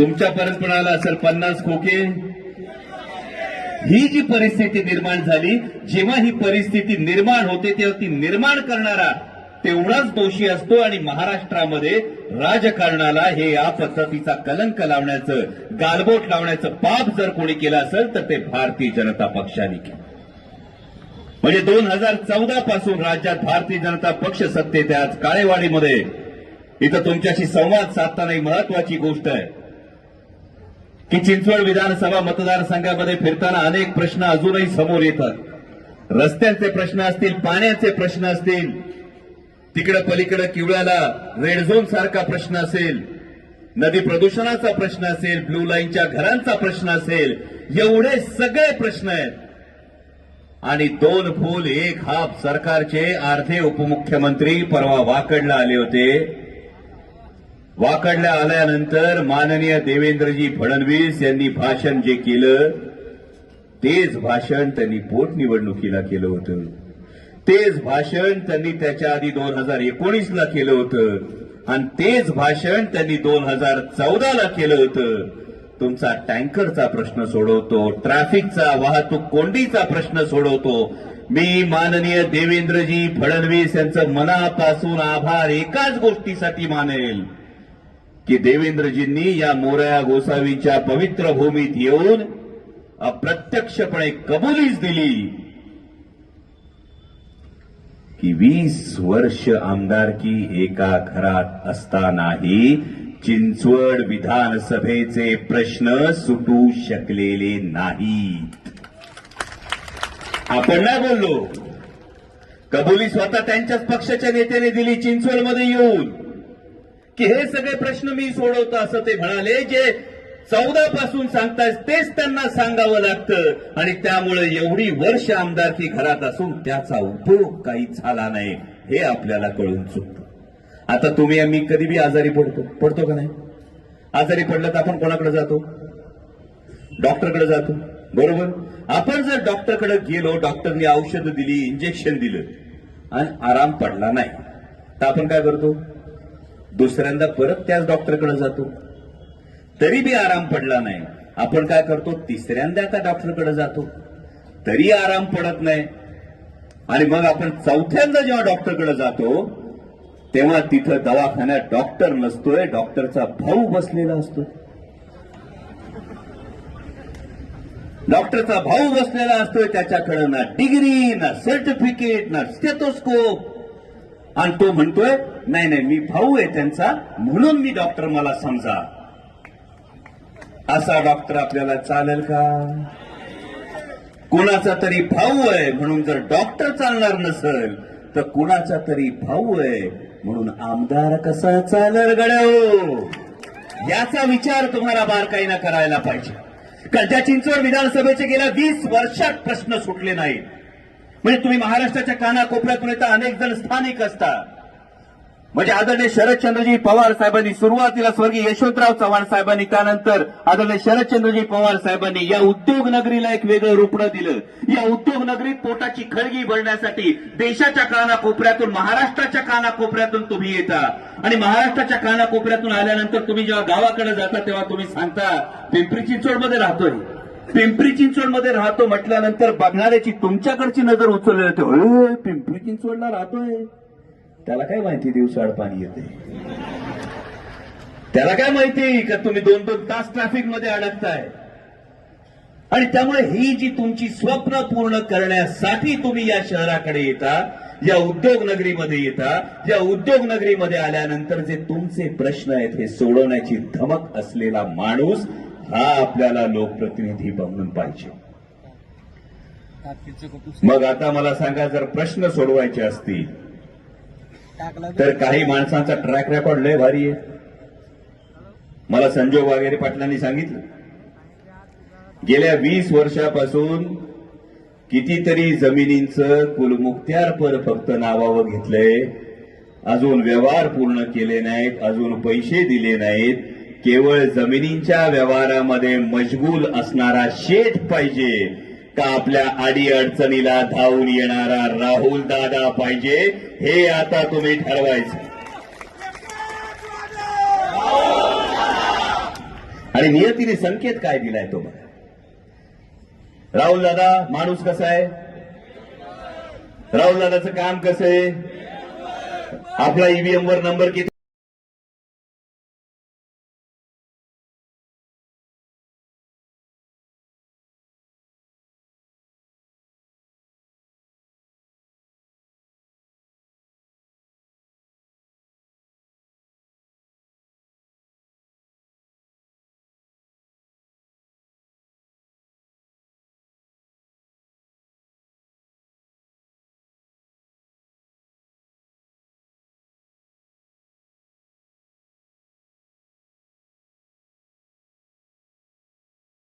तुमच्यापर्यंत पण आला असेल 50 खोके. ही जी परिस्थिती निर्माण झाली, जेव्हा ही परिस्थिती निर्माण होते तेव्हा ती निर्माण करणारा तेवढाच दोषी असतो. आणि महाराष्ट्रामध्ये राजकारणाला हे या पद्धतीचा कलंक लावण्याचं, गालबोट लावण्याचं पाप जर कोणी केलं असेल तर ते भारतीय जनता पक्षाने केलं. म्हणजे 2014 पासून राज्यात भारतीय जनता पक्ष सत्तेत आहे. आज काळेवाडीमध्ये इथं तुमच्याशी संवाद साधताना एक महत्वाची गोष्ट आहे की चिंचवड विधानसभा मतदारसंघामध्ये फिरताना अनेक प्रश्न अजूनही समोर येतात. रस्त्यांचे प्रश्न असतील, पाण्याचे प्रश्न असतील, तिकडे पलीकडे किवळ्याला रेड झोन सारखा प्रश्न असेल, नदी प्रदूषणाचा प्रश्न असेल, ब्लू लाईनच्या घरांचा प्रश्न असेल, एवढे सगळे प्रश्न आहेत. आणि 2 फूल 1 हाप सरकारचे अर्धे उपमुख्यमंत्री परवा वाकडला आले होते. वाकडला आल्यानंतर माननीय देवेंद्रजी फडणवीस यांनी भाषण जे केलं तेच भाषण त्यांनी पोटनिवडणुकीला केलं होतं. तेच भाषण त्यांनी त्याच्या आधी 2019ला केलं होतं आणि तेच भाषण त्यांनी 2014ला केलं होतं. तुमचा टँकरचा प्रश्न सोडवतो, ट्रॅफिकचा, वाहतूक कोंडीचा प्रश्न सोडवतो. मी माननीय देवेंद्रजी फडणवीस यांचं मनापासून आभार एकाच गोष्टीसाठी मानेल की देवेंद्रजींनी या मोरया गोसावीच्या पवित्र भूमीत येऊन अप्रत्यक्षपणे कबुलीच दिली की 20 वर्ष आमदारकी एका घरात असतानाही चिंचवड विधानसभेचे प्रश्न सुटू शकलेले नाहीत. आपण नाही बोललो, कबुली स्वतः त्यांच्याच पक्षाच्या नेत्याने दिली चिंचवडमध्ये येऊन की हे सगळे प्रश्न मी सोडवतो असं ते म्हणाले. जे 14 पासून सांगतायत तेच त्यांना सांगावं लागतं आणि त्यामुळे एवढी वर्ष आमदारकी घरात असून त्याचा उपयोग काही झाला नाही हे आपल्याला कळून चुकतं. आता तुम्ही आम्ही कधी बी आजारी पडतो का नाही? आजारी पडलं तर आपण कोणाकडे जातो? डॉक्टरकडे जातो, बरोबर. आपण जर डॉक्टरकडे गेलो, डॉक्टरनी औषधं दिली, इंजेक्शन दिलं आणि आराम पडला नाही तर आपण काय करतो? दुसऱ्यांदा परत त्याच डॉक्टरकडे जातो. तरी बी आराम पडला नाही, आपण काय करतो? तिसऱ्यांदा त्या डॉक्टरकडे जातो, तरी आराम पडत नाही. आणि मग आपण चौथ्यांदा जेव्हा डॉक्टरकडे जातो तेव्हा तिथं दवाखान्यात डॉक्टर नसतोय, डॉक्टरचा भाऊ बसलेला असतो. डॉक्टरचा भाऊ बसलेला असतोय, त्याच्याकडे ना डिग्री, ना सर्टिफिकेट, ना स्टेथोस्कोप. आणि तो म्हणतोय नाही नाही मी भाऊ आहे त्यांचा म्हणून मी डॉक्टर, मला समजा. असा डॉक्टर आपल्याला चालेल का? कुणाचा तरी भाऊ आहे म्हणून जर डॉक्टर चालणार नसेल तर कुणाचा तरी भाऊ आहे म्हणून आमदार कसा चालेल गड्याओ? याचा विचार तुम्हाला बारकाईनं करायला पाहिजे. कारण ज्या चिंचवड विधानसभेचे गेल्या 20 वर्षात प्रश्न सुटले नाहीत. म्हणजे तुम्ही महाराष्ट्राच्या कानाकोपऱ्यातून येता, अनेक जण स्थानिक असतात. म्हणजे आदरणीय शरदचंद्रजी पवार साहेबांनी सुरुवातीला स्वर्गीय यशवंतराव चव्हाण साहेबांनी, त्यानंतर आदरणीय शरदचंद्रजी पवार साहेबांनी या उद्योग नगरीला एक वेगळं रूपडं दिलं. या उद्योग नगरीत पोटाची खळगी भरण्यासाठी देशाच्या कानाकोपऱ्यातून, महाराष्ट्राच्या कानाकोपऱ्यातून तुम्ही येता. आणि महाराष्ट्राच्या कानाकोपऱ्यातून आल्यानंतर तुम्ही जेव्हा गावाकडे जाता तेव्हा तुम्ही सांगता पिंपरी चिंचवडमध्ये राहतोय. पिंपरी चिंचवडमध्ये राहतो म्हटल्यानंतर बघणाऱ्याची तुमच्याकडची नजर उचलली जाते, पिंपरी चिंचवडला राहतोय, त्याला काय माहिती दिवसाआड पाणी येते, त्याला काय माहिती का तुम्ही 2-2 तास ट्रॅफिक मध्ये अडकताय. आणि त्यामुळे ही जी तुमची स्वप्न पूर्ण करण्यासाठी तुम्ही या शहराकडे येता, या उद्योग नगरीमध्ये येता. या उद्योग नगरीमध्ये आल्यानंतर जे तुमचे प्रश्न आहेत हे सोडवण्याची धमक असलेला माणूस हा आपल्याला लोकप्रतिनिधी बनवून पाहिजे. मग आता मला सांगा, जर प्रश्न सोडवायचे असतील तर काही माणसांचा ट्रॅक रेकॉर्ड लय भारी आहे. मला संजोग वगैरे पाटलांनी सांगितलं गेल्या 20 वर्षापासून कितीतरी जमिनींचं कुलमुखत्यारपद फक्त नावावर घेतलंय, अजून व्यवहार पूर्ण केले नाहीत, अजून पैसे दिले नाहीत. केवळ जमिनींच्या व्यवहारामध्ये मशगूल असणारा शेठ पाहिजे का आपल्या अडी अडचणीला धावून येणारा राहुल दादा पाहिजे, हे आता तुम्ही ठरवायचं. आणि नियतीने संकेत काय दिलाय तो बघा. राहुल दादा माणूस कसा आहे, राहुल दादाचं काम कसं आहे, आपला ईव्हीएम वर नंबर किती